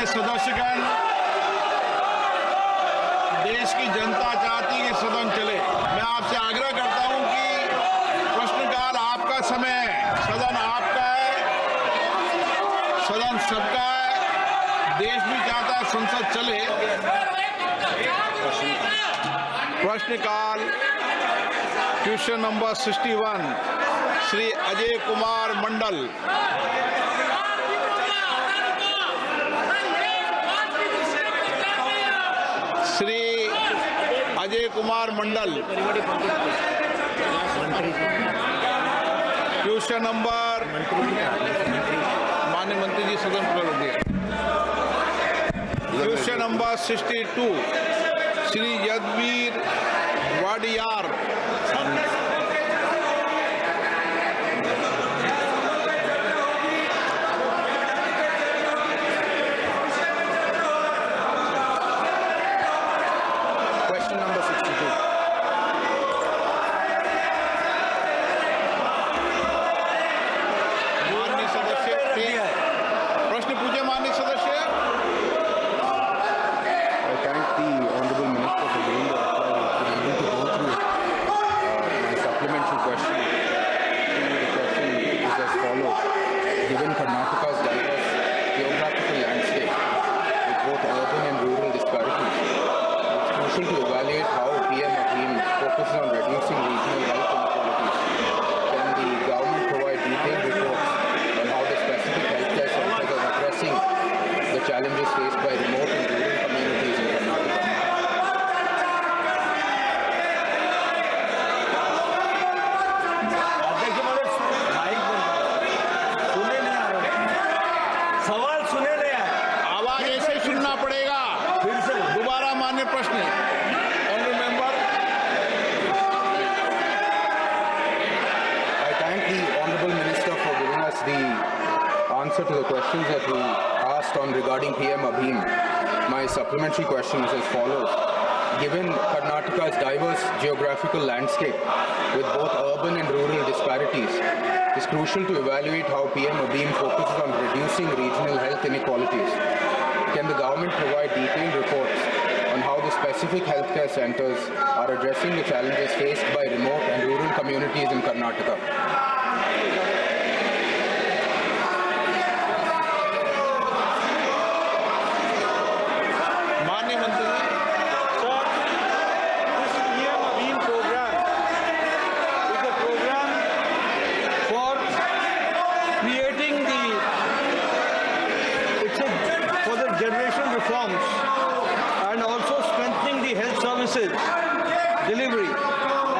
सदस्यगण, देश की जनता चाहती है कि सदन चले। मैं आपसे आग्रह करता हूं कि प्रश्नकाल आपका समय है, सदन आपका है, सदन सबका है, देश भी चाहता है संसद चले। प्रश्नकाल question number 61 Shri Ajay Kumar Mandal. Shri Ajay Kumar Mandal, question number, माननीय मंत्री जी सदन पर question number 62 Shri Yadveer Wadiyar. Question number 62. माननीय सदस्य प्रश्न पूछे। माननीय सदस्य, I thank the Honorable Minister for giving the reply. I'm able to go through my supplementary question. The question is as follows. Given Karnataka's diverse geographical landscape with both urban and rural disparities, it's crucial to evaluate how PM Abhim focuses on reducing regional health inequalities. Can the government provide detailed reports on how the specific healthcare centers are addressing the challenges faced by remote and rural communities in Karnataka? अध्यक्ष महोदय, mic सुने नहीं आ रहा, सवाल सुने नहीं आ रहा। आवाज ऐसे ही सुनना पड़ेगा। फिर से दोबारा मान्य प्रश्न। Honourable member, I thank the Honorable Minister for giving us the answer to the questions that we asked on regarding PM Abhim. My supplementary question is as follows. Given Karnataka's diverse geographical landscape with both urban and rural disparities, it's crucial to evaluate how PM Abhim focuses on reducing regional health inequalities. Can the government provide detailed reports on how the specific healthcare centers are addressing the challenges faced by remote and rural communities in Karnataka? माननीय मंत्री जी। Sir, this PM Abhim program is a program for creating for the generational reforms and also strengthening the health services delivery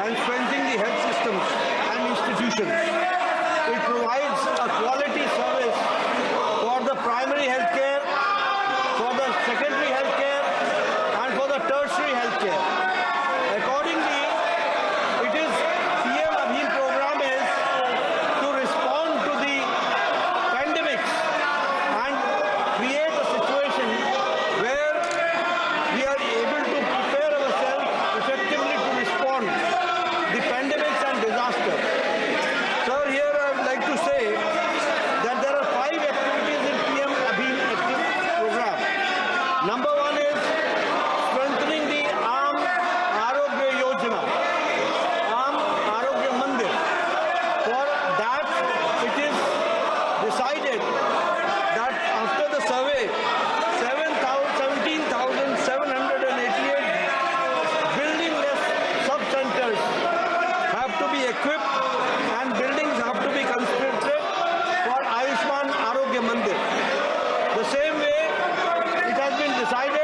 and strengthening the health systems and institutions. It provides a quality service for the primary healthcare, for the secondary healthcare, and for the tertiary healthcare. Accordingly, it is PM Abhim program is to respond to the pandemics and create a situation where we are able to prepare ourselves effectively to respond the pandemics and disasters. Sir, here I would like to say that there are 5 activities in PM Abhim program. Number 1 is strengthening the Aam Arogya Yojana, Aam Arogya Mandir. For that, it is decided that after the survey, 17,788 building-less sub-centers have to be equipped and buildings have to be constructed for Ayushman Arogya Mandir. The same way, it has been decided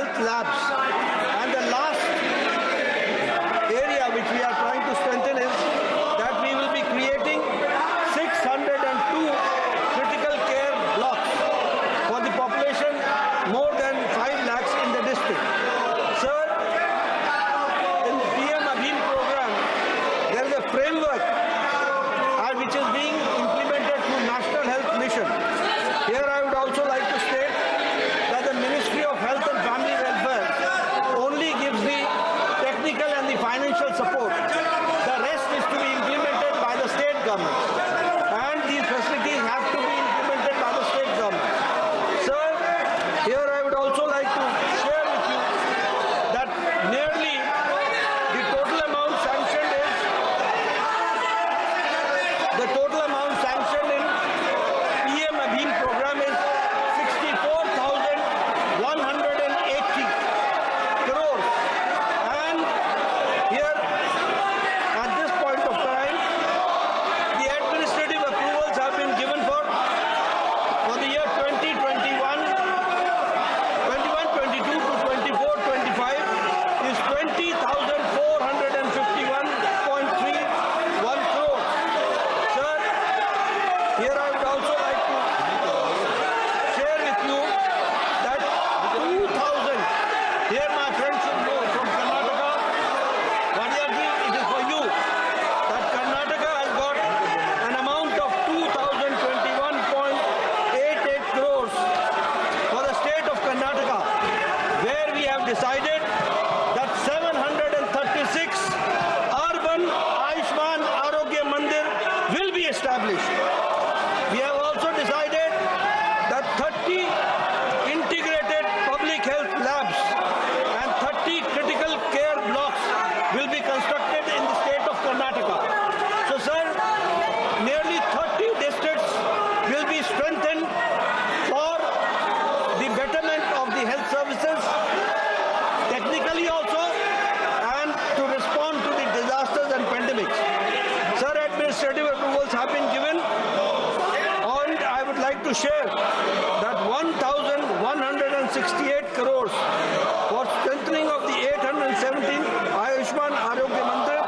health labs. And the last area which we are trying to strengthen is that we will be creating 602 critical care blocks for the population more than 5 lakhs in the district. Sir, in the PM Abhin program, there is a framework which is being implemented through National Health Mission. Here I would also like to state that the Ministry of Health and Family Welfare only gives the technical and the financial support. The rest is to be implemented by the state government. And these facilities have to be implemented by the state government. Sir, here I would also like to share with you that nearly the total amount sanctioned in PM Abhin program is 64,180 crores. And here, at this point of time, the administrative approvals have been given for the year 2021, 21-22 to 24-25 is 20,451.31 crores. Sir, here I would also like to share with you that 2,000, here my friends should know from Karnataka, Vadiyarji, it is for you, that Karnataka has got an amount of 2,021.88 crores for the state of Karnataka, where we have decided that 736 urban Ayushman Arogya Mandir will be established. We have also decided that 30 integrated public health labs and 30 critical care blocks will be constructed in the state of Karnataka. So, sir, nearly 30 districts will be strengthened for the betterment of the health services, technically also, and to respond to the disasters and pandemics. Sir, administrative approvals have been given, and I would like to share that 1,168 crores for strengthening of the 817 Ayushman Arogya Mandir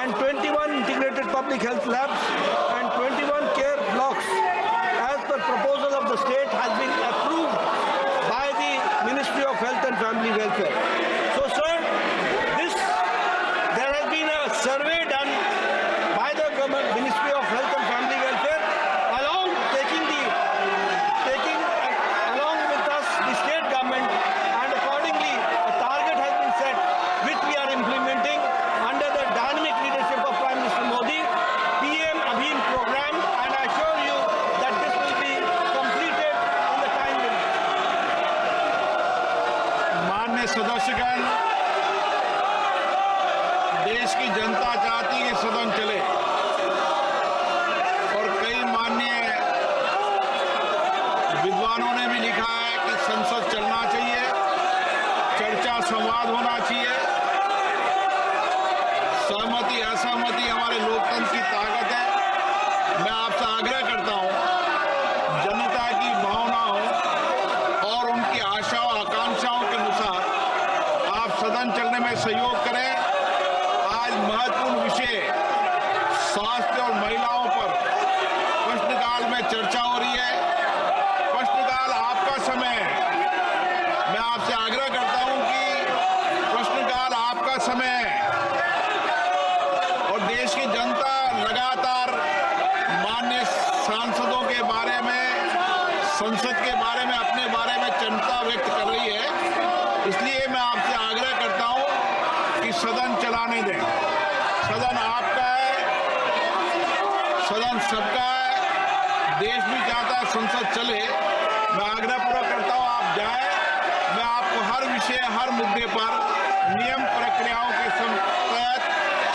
and 21 integrated public health labs and 21 care blocks as per proposal of the state has been approved by the Ministry of Health and Family Welfare. So, sir, there has been a survey done by the government, Ministry of Health and Family Welfare, along with us, the state government, and accordingly a target has been set which we are implementing under the dynamic leadership of Prime Minister Modi, PM Abhin program, and I assure you that this will be completed in the time limit. माननीय सदस्यगण, देश की जनता चाहती है कि सदन चले और कई माननीय विद्वानों ने भी लिखा है कि संसद चलना चाहिए, चर्चा संवाद होना चाहिए। सहमति असहमति हमारे लोकतंत्र की ताकत है। मैं आपसे आग्रह करता हूं, जनता की भावनाओं और उनकी आशाओं आकांक्षाओं के अनुसार आप सदन चलने में सहयोग करें। आज महत्वपूर्ण विषय स्वास्थ्य और महिलाओं पर प्रश्नकाल में चर्चा हो रही है। प्रश्नकाल आपका समय है। मैं आपसे आग्रह करता हूं कि प्रश्नकाल आपका समय है और देश की जनता लगातार माननीय सांसदों के बारे में, संसद के बारे में, अपने बारे में चिंता व्यक्त कर रही है। इसलिए मैं आपसे आग्रह करता हूं कि सदन चलाने दें। सदन आपका है, सदन सबका है। देश भी चाहता है संसद चले। मैं आग्रहपूर्वक करता हूं आप जाएं। मैं आपको हर विषय, हर मुद्दे पर नियम प्रक्रियाओं के तहत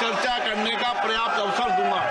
चर्चा करने का पर्याप्त अवसर दूंगा।